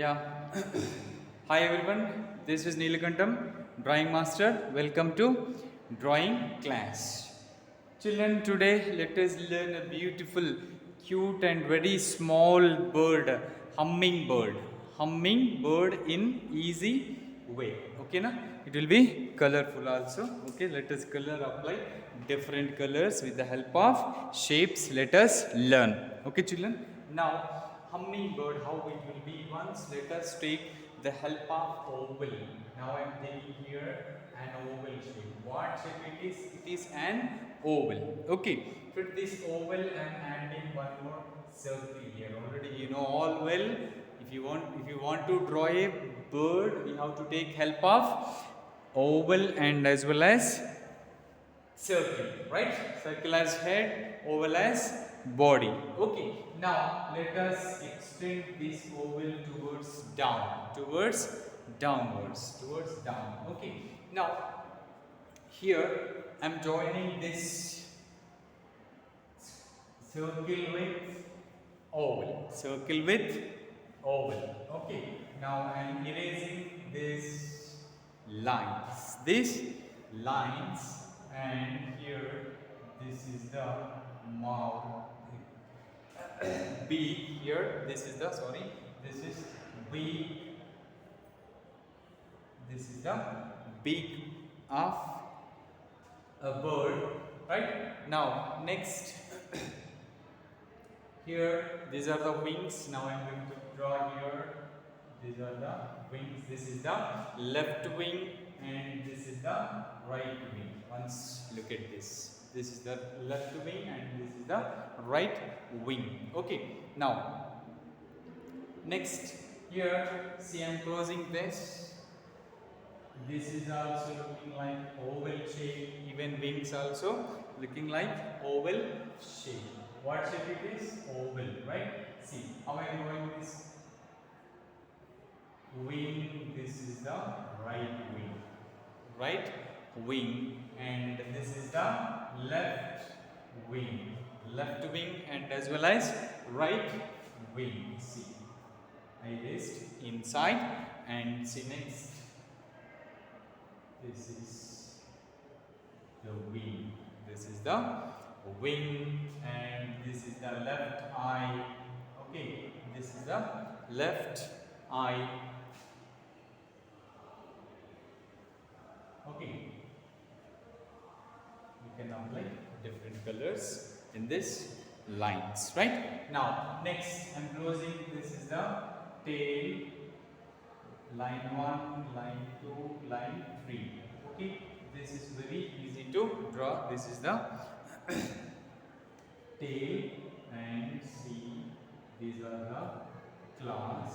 Yeah. Hi everyone. This is Neelakantam, drawing master. Welcome to drawing class. Children, today let us learn a beautiful, cute and very small bird, hummingbird. Hummingbird in easy way. Okay na? It will be colorful also. Okay, let us color apply different colors with the help of shapes. Let us learn. Okay, children. Now, hummingbird, how it will be once. Let us take the help of oval. Now I am taking here an oval shape. What shape it is? It is an oval. Okay. For this oval I am adding one more circle here. Already you know all well. If you want to draw a bird, we have to take help of oval and as well as circle, right? Circle as head, oval as body. Okay, now let us extend this oval towards down, towards downwards, towards down. Okay, now here I'm joining this circle with oval, circle with oval. Okay, now I'm erasing these lines, and here this is the mouth, beak. Here this is the, sorry, this is beak, this is the beak of a bird, right? Now next, here these are the wings. Now I'm going to draw here. These are the wings. This is the left wing and this is the right wing. Once look at this. This is the left wing and this is the right wing. Okay. Now next, here see I'm closing this. This is also looking like oval shape. Even wings also looking like oval shape. What shape it is? Oval, right? See how I am drawing this wing. This is the right wing, right wing, and this is the left wing, left wing, and as well as right wing. See, I erased inside, and see next. This is the wing. This is the wing, and this is the left eye. Okay, this is the left eye. Okay, you can apply different colors in this lines, right? Now, next I'm closing. This is the tail. Line 1, line 2, line 3. Okay, this is very easy to draw. This is the tail, and see these are the claws.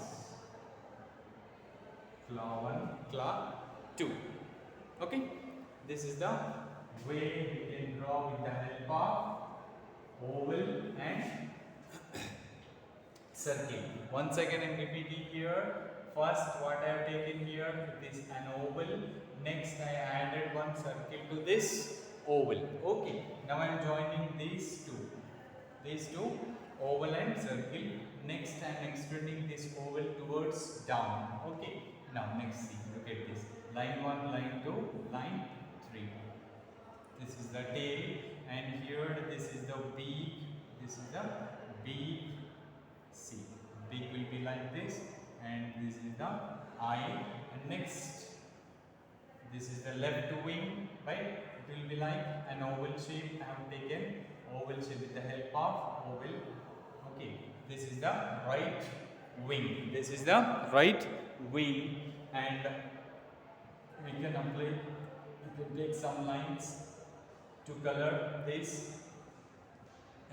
Claw 1, claw 2. Okay, this is the way we can draw with the help of oval and circle. Once again I am repeating here. First what I have taken here, it is an oval. Next I added one circle to this oval. Okay, now I am joining these two, oval and circle. Next I am extending this oval towards down. Okay, now next see, look at this. Line 1, line 2, line 3. This is the tail, and here this is the beak. This is the beak. See, beak will be like this, and this is the eye. And next, this is the left wing, right? It will be like an oval shape. I have taken oval shape with the help of oval. Okay, this is the right wing. This is the right wing, and we can apply. We can take some lines to color this,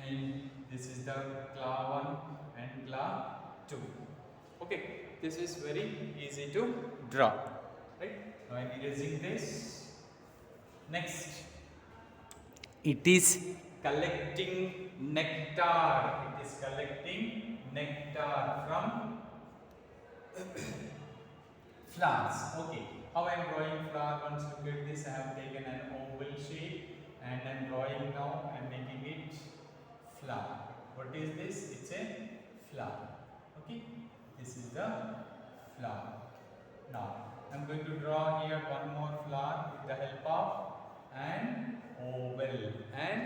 and this is the claw 1 and claw 2. Okay, this is very easy to draw, right? Now I am erasing this. Next, it is collecting nectar. It is collecting nectar from flowers. Okay, how I am drawing flower? Once look at this, I have taken an oval shape and I am drawing now. I am making it flower. What is this? It's a flower. Okay, this is the flower. Now I'm going to draw here one more flower with the help of an oval. An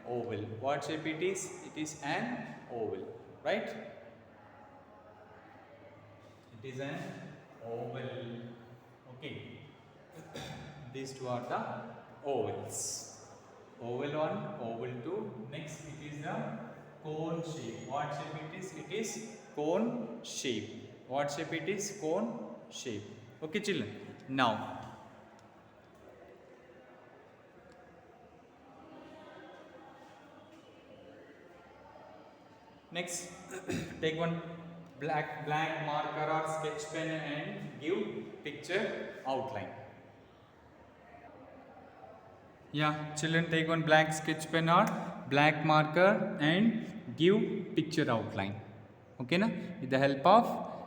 oval. What shape it is? It is an oval, right? It is an oval. Okay. These two are the ovals. Oval 1, oval 2. Next it is the cone shape. What shape it is? It is cone shape. What shape it is? Cone shape. Okay children. Now next take one blank marker or sketch pen and give picture outline. Yeah, children, take one black sketch pen or black marker and give picture outline. Okay na? With the help of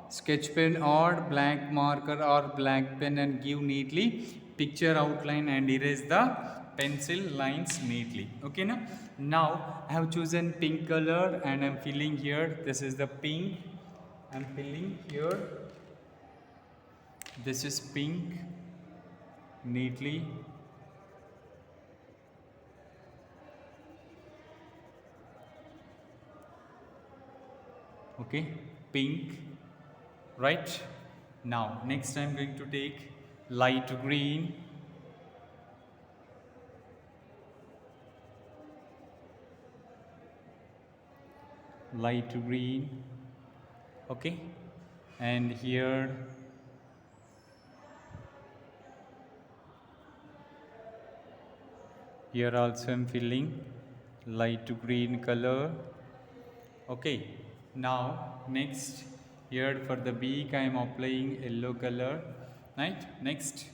sketch pen or black marker or black pen and give neatly picture outline and erase the pencil lines neatly. Okay na? Now I have chosen pink color and I am filling here. This is the pink. I am filling here. This is pink neatly. Okay, pink, right? Now next I'm going to take light green, okay, and here also I'm filling light green color. Okay, now next here for the beak I am applying yellow color, right? Next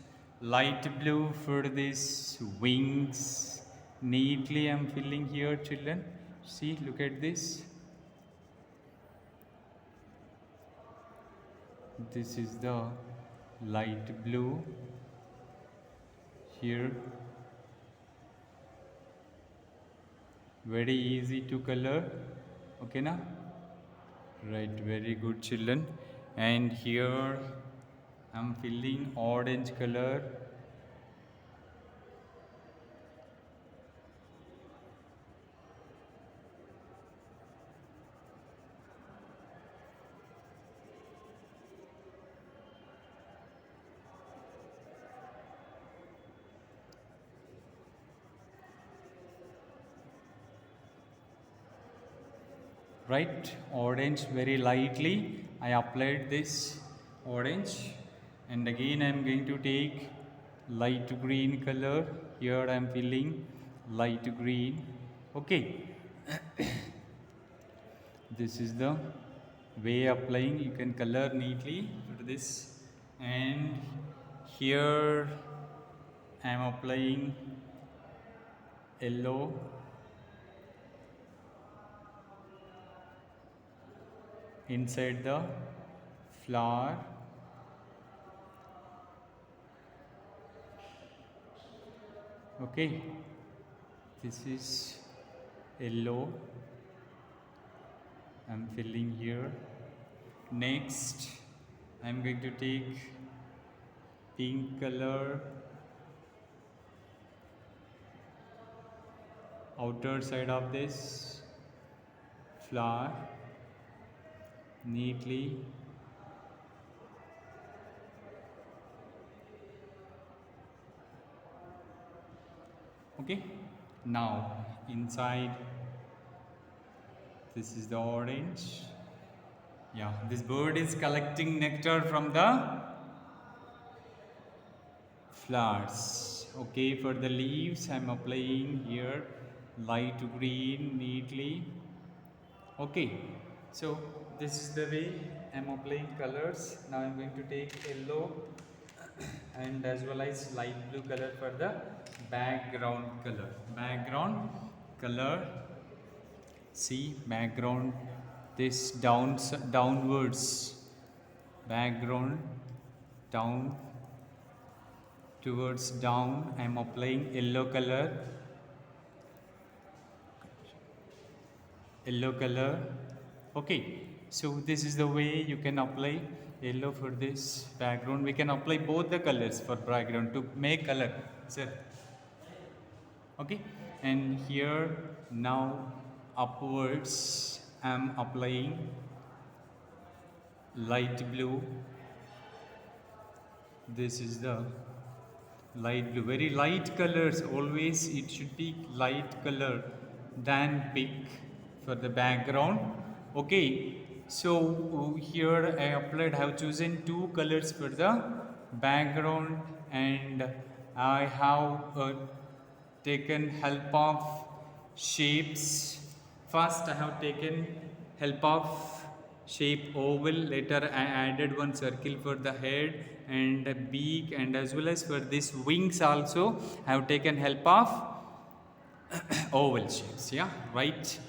light blue for this wings. Neatly I am filling here, children. See, look at this. This is the light blue here. Very easy to color. Okay na? Right, very good children. And here I'm filling orange color. Right, orange very lightly I applied this orange, and again I am going to take light green color. Here I am filling light green. Okay. This is the way applying. You can color neatly for this, and here I am applying yellow. Inside the flower. Okay, this is yellow. I'm filling here. Next, I'm going to take pink color. Outer side of this flower. Neatly. Okay, now inside this is the orange. Yeah, this bird is collecting nectar from the flowers. Okay, for the leaves I'm applying here light green neatly. Okay, so this is the way I'm applying colors. Now I'm going to take yellow and as well as light blue color for the background color. Background color. See, background this downwards. Background down towards down. I'm applying yellow color. Yellow color. Okay, so this is the way you can apply yellow for this background. We can apply both the colors for background to make color, sir. Okay, and here now upwards I'm applying light blue. This is the light blue, very light colors, always it should be light color than pink for the background. Okay, so here I applied, I have chosen two colors for the background, and I have taken help of shapes. First I have taken help of shape oval, later I added one circle for the head and a beak, and as well as for this wings also I have taken help of oval shapes. Yeah, right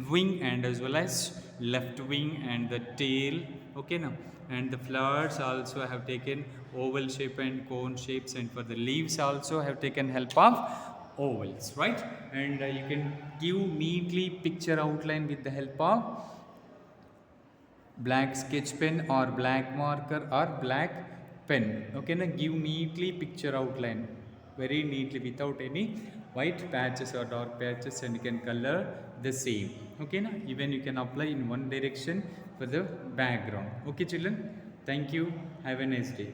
wing and as well as left wing and the tail. Okay, now and the flowers also I have taken oval shape and cone shapes, and for the leaves also I have taken help of ovals, right? And you can give neatly picture outline with the help of black sketch pen or black marker or black pen. Okay, now give neatly picture outline very neatly without any white patches or dark patches, and you can color the same. Okay, now even you can apply in one direction for the background. Okay children, thank you, have a nice day.